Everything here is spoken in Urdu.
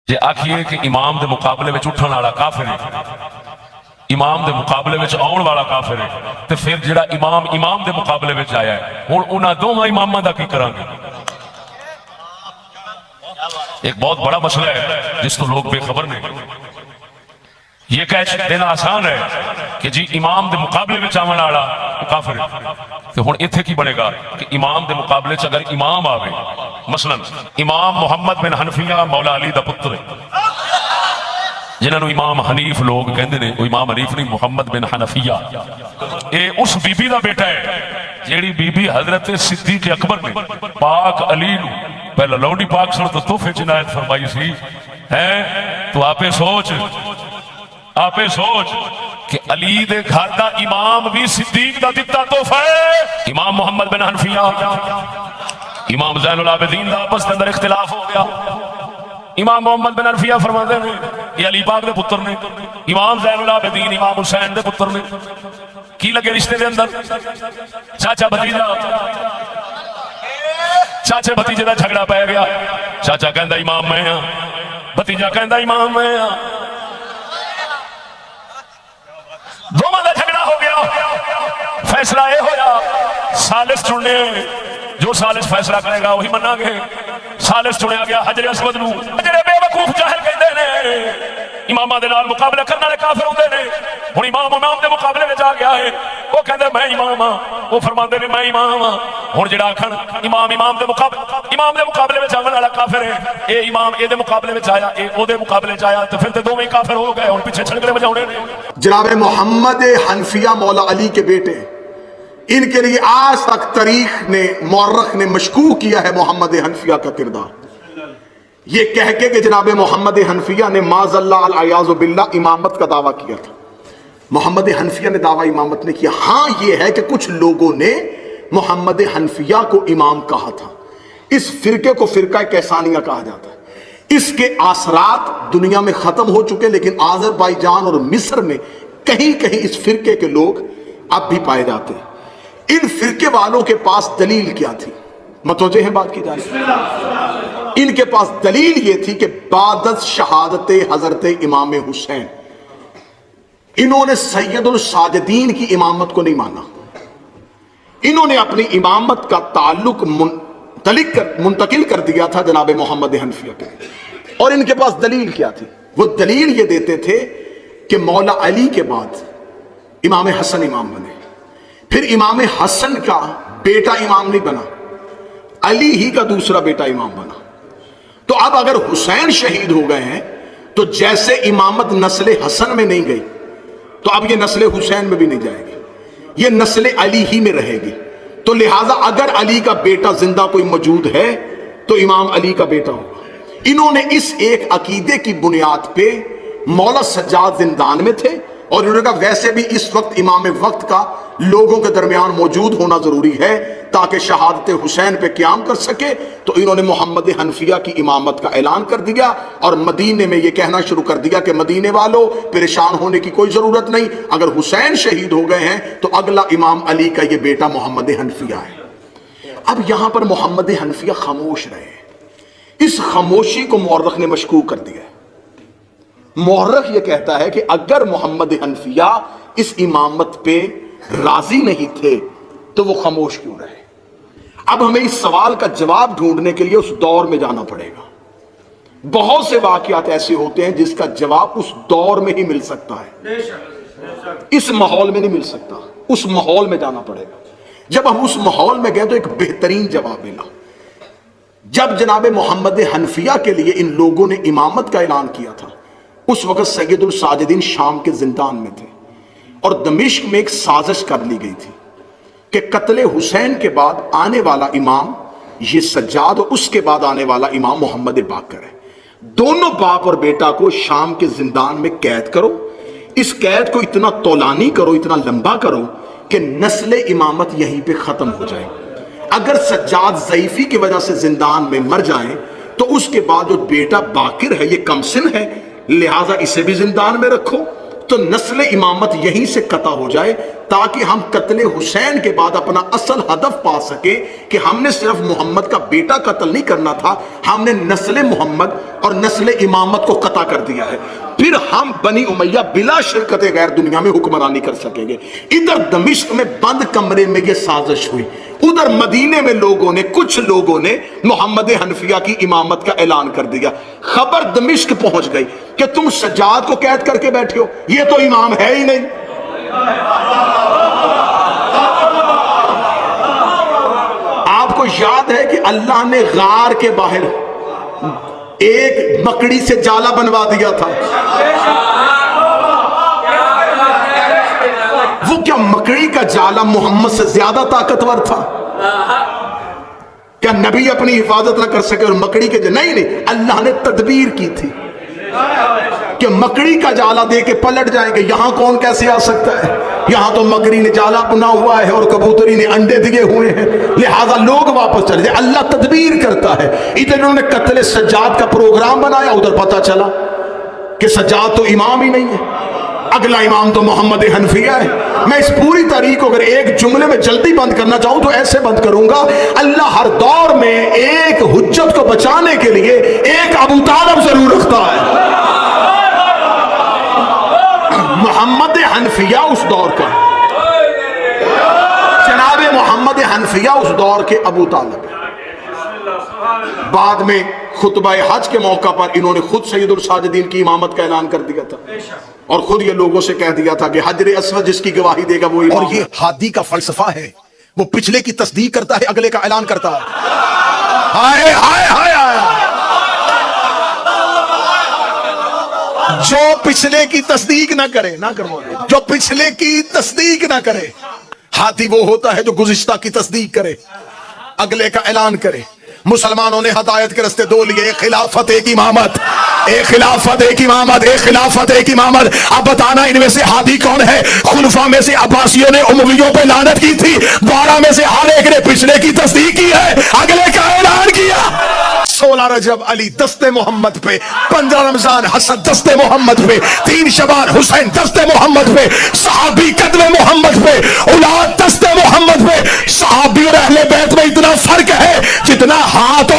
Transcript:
جے آکھیے کہ امام دے مقابلے میں اٹھن والا کافر ہے، امام دے مقابلے میں آن والا کافر ہے، تو پھر جڑا امام دے مقابلے میں آیا ہے ہن انہاں دوواں اماماں دا کی کران گے؟ ایک بہت بڑا مسئلہ ہے جس کو لوگ بے خبر نہیں۔ یہ کہہ دینا آسان ہے کہ جی امام دے مقابلے میں آون والا کافر ہے، تو ہن ایتھے کی بنے گا کہ امام دے مقابلے چ اگر امام آوے، مثلا امام محمد بن حنفیہ مولا علی دا پتر ہے، جنہاں نو امام حنیف لوگ کہندے نے، وہ امام حنیف نہیں، محمد بن حنفیہ، اے اس بی بی دا بیٹا ہے جیڑی بی بی حضرت صدیق اکبر نے پاک علی نو پہلا لونڈی پاک سن تو تحفے عنایت فرمائی سی ہے۔ تو آپے سوچ کہ علی دے گھر دا امام بھی صدیق دا دتا تحفہ ہے۔ امام محمد بن حنفیہ امام زین العابدین دا آپس کے اندر اختلاف ہو گیا، امام محمد بن حنفیہ فرماتے ہیں یہ علی پاک دے پتر نے، امام زین العابدین امام حسین دے پتر نے، کی لگے رشتے دے اندر چاچا بھتیجا، چاچے بھتیجے دا جھگڑا پہ گیا، چاچا کہندا امام میں ہاں، بھتیجا کہندا امام میں ہاں، دونوں دا جھگڑا ہو گیا، فیصلہ یہ ہویا ثالث چننے، جو ثالث فیصلہ کرے گا وہی منا گے۔ ثالث چنیا گیا حجر اسود نو، حجر بے وقوف جاہل کہندے نے، اماماں دے نال مقابلہ کرنے والے کافر ہوندے نے۔ ہن امام دے مقابلے وچ آ گیا ہے، وہ کہندے میں امام ہاں، وہ فرماندے نے میں امام ہاں۔ ہن جڑا آکھن امام دے مقابلے وچ آون والا کافر ہے، اے امام اے دے مقابلے وچ آیا، اے او دے مقابلے وچ آیا، تے پھر تے دوویں کافر ہو گئے۔ ہن پیچھے چھڑکڑے بجاونے نے۔ جناب محمد حنفیہ مولا علی کے بیٹے، ان کے لیے آج تک تاریخ نے، مورخ نے مشکوک کیا ہے محمد حنفیہ کا کردار، یہ کہہ کے کہ جناب محمد حنفیہ نے معاذ اللہ العیاذ باللہ امامت کا دعویٰ کیا تھا۔ محمد حنفیہ نے دعویٰ امامت نے کیا۔ ہاں یہ ہے کہ کچھ لوگوں نے محمد حنفیہ کو امام کہا تھا، اس فرقے کو فرقہ کیسانیہ کہا جاتا ہے، اس کے اثرات دنیا میں ختم ہو چکے، لیکن آذربائیجان اور مصر میں کہیں کہیں اس فرقے کے لوگ اب بھی پائے جاتے ہیں۔ ان فرقے والوں کے پاس دلیل کیا تھی؟ متوجہ ہیں بات کی جانب؟ ان کے پاس دلیل یہ تھی کہ بعد از شہادت حضرت امام حسین انہوں نے سید الساجدین کی امامت کو نہیں مانا، انہوں نے اپنی امامت کا تعلق منتقل کر دیا تھا جناب محمد حنفیہ کے۔ اور ان کے پاس دلیل کیا تھی؟ وہ دلیل یہ دیتے تھے کہ مولا علی کے بعد امام حسن امام بنے، پھر امام حسن کا بیٹا امام نہیں بنا، علی ہی کا دوسرا بیٹا امام بنا۔ تو اب اگر حسین شہید ہو گئے ہیں تو جیسے امامت نسل حسن میں نہیں گئی تو اب یہ نسل حسین میں بھی نہیں جائے گی، یہ نسل علی ہی میں رہے گی۔ تو لہٰذا اگر علی کا بیٹا زندہ کوئی موجود ہے تو امام علی کا بیٹا ہوگا۔ انہوں نے اس ایک عقیدے کی بنیاد پہ مولا سجاد زندان میں تھے، اور انہوں نے کہا ویسے بھی اس وقت امام وقت کا لوگوں کے درمیان موجود ہونا ضروری ہے تاکہ شہادت حسین پہ قیام کر سکے، تو انہوں نے محمد حنفیہ کی امامت کا اعلان کر دیا، اور مدینے میں یہ کہنا شروع کر دیا کہ مدینے والوں پریشان ہونے کی کوئی ضرورت نہیں، اگر حسین شہید ہو گئے ہیں تو اگلا امام علی کا یہ بیٹا محمد حنفیہ ہے۔ اب یہاں پر محمد حنفیہ خاموش رہے، اس خاموشی کو مورخ نے مشکوک کر دیا ہے۔ مورخ یہ کہتا ہے کہ اگر محمد حنفیہ اس امامت پہ راضی نہیں تھے تو وہ خاموش کیوں رہے؟ اب ہمیں اس سوال کا جواب ڈھونڈنے کے لیے اس دور میں جانا پڑے گا۔ بہت سے واقعات ایسے ہوتے ہیں جس کا جواب اس دور میں ہی مل سکتا ہے، اس ماحول میں نہیں مل سکتا، اس ماحول میں جانا پڑے گا۔ جب ہم اس ماحول میں گئے تو ایک بہترین جواب ملا۔ جب جناب محمد حنفیہ کے لیے ان لوگوں نے امامت کا اعلان کیا تھا، اس وقت سید الساجدین شام کے زندان میں تھے، اور دمشق میں ایک سازش کر لی گئی تھی کہ قتل حسین کے بعد آنے والا امام یہ سجاد، اور اس کے بعد آنے والا امام محمد باقر ہے۔ دونوں باپ اور بیٹا کو شام کے زندان میں قید کرو، اس قید کو اتنا طولانی کرو، اتنا لمبا کرو کہ نسل امامت یہیں پہ ختم ہو جائے۔ اگر سجاد ضعیفی کی وجہ سے زندان میں مر جائیں تو اس کے بعد جو بیٹا باقر ہے یہ کم سن ہے، لہٰذا اسے بھی زندان میں رکھو، تو نسل امامت یہیں سے قطع ہو جائے تاکہ ہم قتل حسین کے بعد اپنا اصل ہدف پا سکے کہ ہم نے صرف محمد کا بیٹا قتل نہیں کرنا تھا، ہم نے نسل محمد اور نسل امامت کو قطع کر دیا ہے، پھر ہم بنی امیہ بلا شرکت غیر دنیا میں حکمرانی کر سکیں گے۔ ادھر دمشق میں بند کمرے میں یہ سازش ہوئی، ادھر مدینے میں لوگوں نے، کچھ لوگوں نے محمد حنفیہ کی امامت کا اعلان کر دیا، خبر دمشق پہنچ گئی کہ تم سجاد کو قید کر کے بیٹھے ہو، یہ تو امام ہے ہی نہیں۔ آپ کو یاد ہے کہ اللہ نے غار کے باہر ایک مکڑی سے جالا بنوا دیا تھا، وہ کیا مکڑی کا جالا محمد سے زیادہ طاقتور تھا؟ کیا نبی اپنی حفاظت نہ کر سکے اور مکڑی کے نہیں، اللہ نے تدبیر کی تھی کہ مکڑی کا جالا دے کے پلٹ جائیں گے، یہاں کون کیسے آ سکتا ہے؟ یہاں تو مکڑی نے جالا بنا ہوا ہے اور کبوتری نے انڈے دیے ہوئے ہیں، لہذا لوگ واپس چلے جائیں۔ اللہ تدبیر کرتا ہے۔ ادھر انہوں نے قتل سجاد کا پروگرام بنایا، ادھر پتہ چلا کہ سجاد تو امام ہی نہیں ہے، اگلا امام تو محمد حنفیہ ہے۔ میں اس پوری تاریخ کو اگر ایک جملے میں جلدی بند کرنا چاہوں تو ایسے بند کروں گا، اللہ ہر دور میں ایک حجت کو بچانے کے لیے ایک ابو طالب ضرور رکھتا ہے۔ محمد حنفیہ اس دور کا، جناب محمد حنفیہ اس دور کے ابو طالب ہے۔ بعد میں خطبہ حج کے موقع پر انہوں نے خود سید الساجدین کی امامت کا اعلان کر دیا تھا اور خود یہ لوگوں سے کہہ دیا تھا کہ حجر اسود جس کی گواہی دے گا وہ امام۔ اور یہ ہادی کا فلسفہ ہے، وہ پچھلے کی تصدیق کرتا ہے، اگلے کا اعلان کرتا ہے۔ ہائے ہائے ہائے ہائے، جو پچھلے کی تصدیق نہ کرے، نہ کرو، جو پچھلے کی تصدیق نہ کرے، ہاتھی وہ ہوتا ہے جو گزشتہ کی تصدیق کرے، اگلے کا اعلان کرے۔ مسلمانوں نے ہدایت کے رستے دو لیے، ایک خلافت، ایک امامت، ایک خلافت، ایک امامت، ایک خلافت، ایک امامت۔ اب بتانا ان میں سے ہادی کون ہے؟ خلفاء میں سے عباسیوں نے امویوں پہ لعنت کی تھی، 12 میں سے ہر ایک نے پچھلے کی تصدیق کی ہے، اگلے کا اعلان کیا۔ 16 رجب علی دست محمد پہ، 15 رمضان حسن دست محمد پہ، 3 شعبان حسین دست محمد پہ، صحابی قدم محمد پہ، اولاد دست محمد پہ۔ صحابی اور اہل بیت میں اتنا فرق ہے جتنا ہاتھ